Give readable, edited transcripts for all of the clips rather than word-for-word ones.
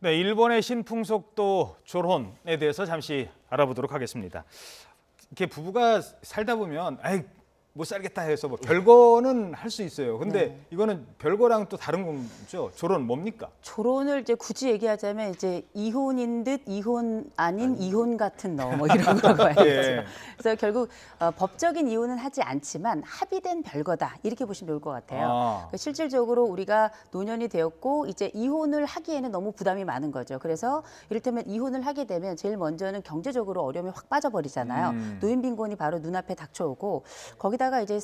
네, 일본의 신풍속도 졸혼에 대해서 잠시 알아보도록 하겠습니다. 이렇게 부부가 살다 보면 아이 못 살겠다 해서 뭐 별거는 할 수 있어요. 근데 네. 이거는 별거랑 또 다른 거죠. 졸혼 뭡니까? 졸혼을 이제 굳이 얘기하자면 이제 이혼인 듯 이혼 아닌 이혼 같은 너 뭐 이런 거 봐야죠. 예. 그래서 결국 법적인 이혼은 하지 않지만 합의된 별거다 이렇게 보시면 좋을 것 같아요. 아. 그러니까 실질적으로 우리가 노년이 되었고 이제 이혼을 하기에는 너무 부담이 많은 거죠. 그래서 이를테면 이혼을 하게 되면 제일 먼저는 경제적으로 어려움이 확 빠져버리잖아요. 노인 빈곤이 바로 눈앞에 닥쳐오고 거기다가 이제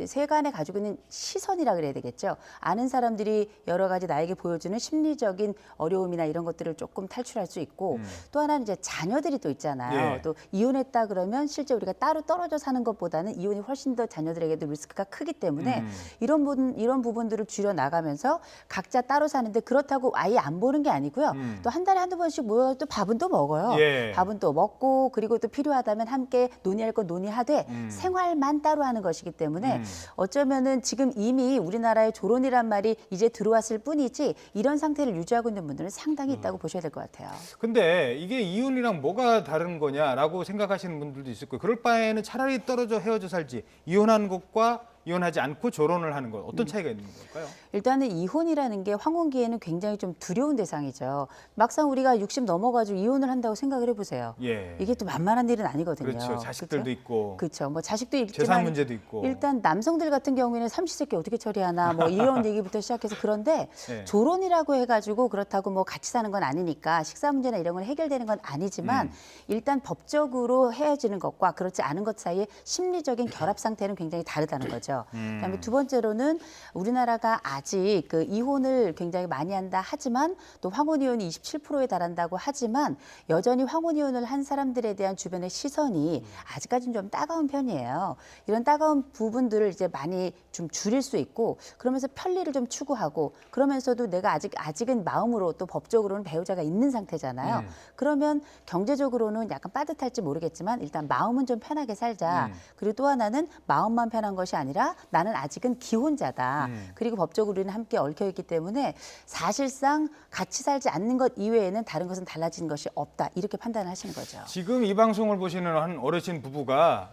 세간에 가지고 있는 시선이라 그래야 되겠죠. 아는 사람들이 여러 가지 나에게 보여주는 심리적인 어려움이나 이런 것들을 조금 탈출할 수 있고 또 하나는 이제 자녀들이 또 있잖아요. 예. 또 이혼했다 그러면 실제 우리가 따로 떨어져 사는 것보다는 이혼이 훨씬 더 자녀들에게도 리스크가 크기 때문에 이런 부분들을 줄여 나가면서 각자 따로 사는데 그렇다고 아예 안 보는 게 아니고요. 또 한 달에 한두 번씩 모여 또 밥은 또 먹어요. 예. 밥은 또 먹고 그리고 또 필요하다면 함께 논의할 건 논의하되 생활만 따로 하는 것이기 때문에 어쩌면은 지금 이미 우리나라의 졸혼이란 말이 이제 들어왔을 뿐이지 이런 상태를 유지하고 있는 분들은 상당히 있다고 보셔야 될 것 같아요. 근데 이게 이혼이랑 뭐가 다른 거냐라고 생각하시는 분들도 있을 거예요. 그럴 바에는 차라리 떨어져 헤어져 살지. 이혼하는 것과 이혼하지 않고 졸혼을 하는 것 어떤 차이가 있는 걸까요? 일단은 이혼이라는 게 황혼기에는 굉장히 좀 두려운 대상이죠. 막상 우리가 60 넘어가지고 이혼을 한다고 생각을 해보세요. 예. 이게 또 만만한 일은 아니거든요. 그렇죠. 자식들도 그렇죠? 있고 그렇죠. 뭐 자식도 있지만 재산 문제도 있고. 일단 남성들 같은 경우에는 삼시세끼 어떻게 처리하나 뭐 이런 얘기부터 시작해서 그런데 네. 졸혼이라고 해가지고 그렇다고 뭐 같이 사는 건 아니니까 식사 문제나 이런 건 해결되는 건 아니지만 일단 법적으로 헤어지는 것과 그렇지 않은 것 사이에 심리적인 결합 상태는 굉장히 다르다는 거죠. 그다음에 두 번째로는 우리나라가 아직 그 이혼을 굉장히 많이 한다 하지만 또 황혼 이혼이 27%에 달한다고 하지만 여전히 황혼 이혼을 한 사람들에 대한 주변의 시선이 아직까지는 좀 따가운 편이에요. 이런 따가운 부분들을 이제 많이 좀 줄일 수 있고 그러면서 편리를 좀 추구하고 그러면서도 내가 아직은 마음으로 또 법적으로는 배우자가 있는 상태잖아요. 그러면 경제적으로는 약간 빠듯할지 모르겠지만 일단 마음은 좀 편하게 살자. 그리고 또 하나는 마음만 편한 것이 아니라 나는 아직은 기혼자다. 그리고 법적으로 우리는 함께 얽혀 있기 때문에 사실상 같이 살지 않는 것 이외에는 다른 것은 달라진 것이 없다. 이렇게 판단을 하시는 거죠. 지금 이 방송을 보시는 한 어르신 부부가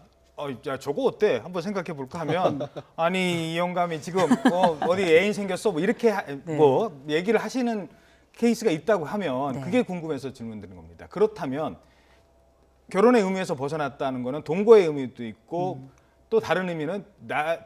야 저거 어때? 한번 생각해 볼까 하면 아니 이 영감이 지금 어디 애인 생겼어? 뭐 이렇게 네. 뭐 얘기를 하시는 케이스가 있다고 하면 네. 그게 궁금해서 질문 드린 겁니다. 그렇다면 결혼의 의미에서 벗어났다는 거는 동거의 의미도 있고 또 다른 의미는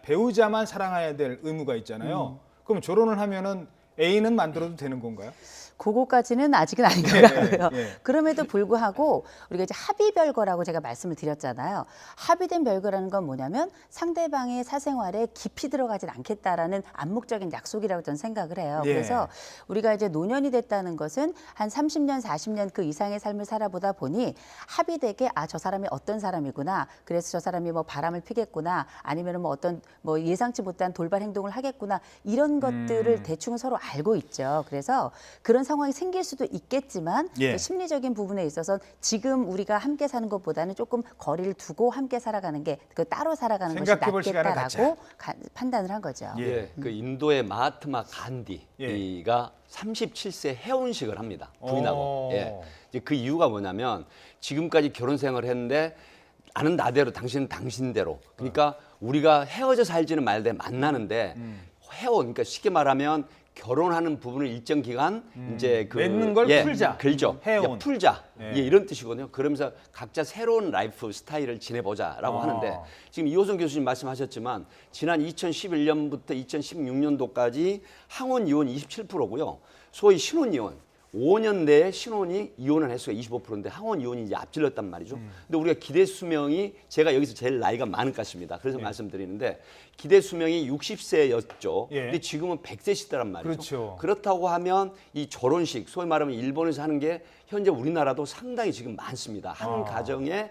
배우자만 사랑해야 될 의무가 있잖아요. 그럼 졸혼을 하면은 애인은 만들어도 되는 건가요? 그거까지는 아직은 아닌 것 예, 같고요. 예. 그럼에도 불구하고 우리가 이제 합의 별거라고 제가 말씀을 드렸잖아요. 합의된 별거라는 건 뭐냐면 상대방의 사생활에 깊이 들어가진 않겠다라는 암묵적인 약속이라고 저는 생각을 해요. 예. 그래서 우리가 이제 노년이 됐다는 것은 한 30년, 40년 그 이상의 삶을 살아보다 보니 합의되게 저 사람이 어떤 사람이구나. 그래서 저 사람이 뭐 바람을 피겠구나. 아니면 뭐 어떤 뭐 예상치 못한 돌발 행동을 하겠구나. 이런 것들을 대충 서로 알고 있죠. 그래서 그런 상황이 생길 수도 있겠지만 예. 또 심리적인 부분에 있어서 지금 우리가 함께 사는 것보다는 조금 거리를 두고 함께 살아가는 게 그 따로 살아가는 것이 생각해볼 시간을 낫겠다라고 판단을 한 거죠. 예. 그 인도의 마하트마 간디가 37세 해혼식을 합니다. 부인하고. 예. 이제 그 이유가 뭐냐면 지금까지 결혼 생활을 했는데 나는 나대로 당신은 당신대로. 그러니까 우리가 헤어져 살지는 말되 만나는데 그러니까 쉽게 말하면 결혼하는 부분을 일정 기간 이제 맺는 걸 풀자. 그렇죠. 해온. 풀자. 예. 이런 뜻이거든요. 그러면서 각자 새로운 라이프 스타일을 지내보자라고 하는데 지금 이호선 교수님 말씀하셨지만 지난 2011년부터 2016년도까지 항혼 이혼 27%고요. 소위 신혼 이혼 5년 내에 신혼이 이혼을 횟수가 25%인데 항혼 이혼이 이제 앞질렀단 말이죠. 근데 우리가 기대 수명이 제가 여기서 제일 나이가 많은 것 같습니다. 그래서 말씀드리는데 기대 수명이 60세였죠. 예. 근데 지금은 100세 시대란 말이죠. 그렇죠. 그렇다고 하면 이 결혼식 소위 말하면 일본에서 하는 게 현재 우리나라도 상당히 지금 많습니다. 한 가정에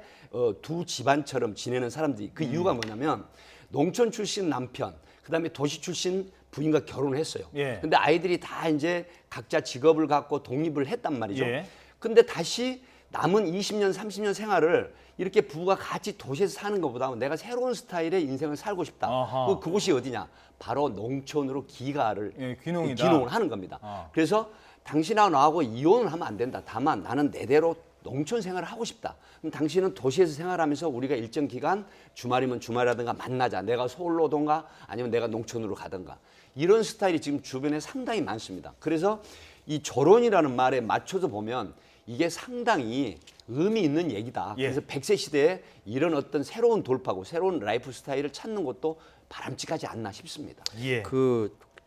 두 집안처럼 지내는 사람들이 그 이유가 뭐냐면 농촌 출신 남편 그다음에 도시 출신 부인과 결혼을 했어요. 예. 근데 아이들이 다 이제 각자 직업을 갖고 독립을 했단 말이죠. 예. 근데 다시 남은 20년, 30년 생활을 이렇게 부부가 같이 도시에서 사는 것보다 내가 새로운 스타일의 인생을 살고 싶다. 아하. 그곳이 어디냐? 바로 농촌으로 귀가를 예, 귀농이다. 귀농을 하는 겁니다. 그래서 당신하고 나하고 이혼을 하면 안 된다. 다만 나는 내대로 농촌 생활을 하고 싶다. 그럼 당신은 도시에서 생활하면서 우리가 일정 기간 주말이면 주말이라든가 만나자. 내가 서울로 오던가 아니면 내가 농촌으로 가던가. 이런 스타일이 지금 주변에 상당히 많습니다. 그래서 이 결혼이라는 말에 맞춰서 보면 이게 상당히 의미 있는 얘기다. 예. 그래서 100세 시대에 이런 어떤 새로운 돌파구, 새로운 라이프 스타일을 찾는 것도 바람직하지 않나 싶습니다. 예.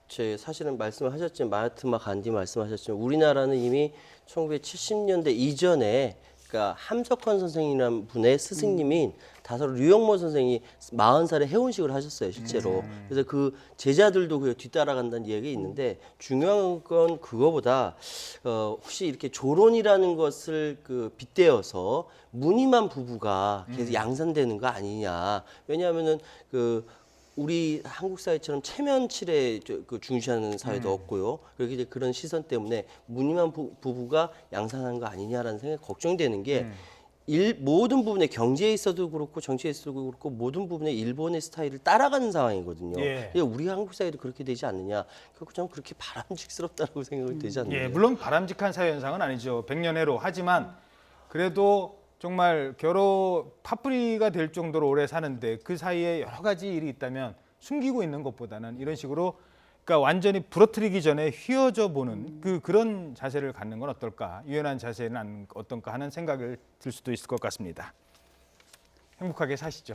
제 사실은 말씀하셨지만 마하트마 간디 말씀하셨지만 우리나라는 이미 1970년대 이전에 그러니까 함석헌 선생이라는 분의 스승님인 다소 류영모 선생이 40살에 해혼식을 하셨어요 실제로. 그래서 그 제자들도 그 뒤따라간다는 이야기가 있는데 중요한 건 그거보다 혹시 이렇게 조론이라는 것을 그 빗대어서 무늬만 부부가 계속 양산되는 거 아니냐. 왜냐하면은 그 우리 한국 사회처럼 체면칠에 그 중시하는 사회도 없고요. 그렇게 이제 그런 시선 때문에 무늬만 부부가 양산하는 거 아니냐라는 생각이 걱정되는 게 모든 부분에 경제에 있어도 그렇고 정치에 있어도 그렇고 모든 부분에 일본의 스타일을 따라가는 상황이거든요. 예. 근데 우리 한국 사회도 그렇게 되지 않느냐. 결국 저는 그렇게 바람직스럽다고 생각이 되지 않느냐. 예, 물론 바람직한 사회 현상은 아니죠. 100년해로. 하지만 그래도 정말 파뿌리가 될 정도로 오래 사는데 그 사이에 여러 가지 일이 있다면 숨기고 있는 것보다는 이런 식으로 그러니까 완전히 부러뜨리기 전에 휘어져 보는 그런 자세를 갖는 건 어떨까? 유연한 자세는 어떤가 하는 생각을 들 수도 있을 것 같습니다. 행복하게 사시죠.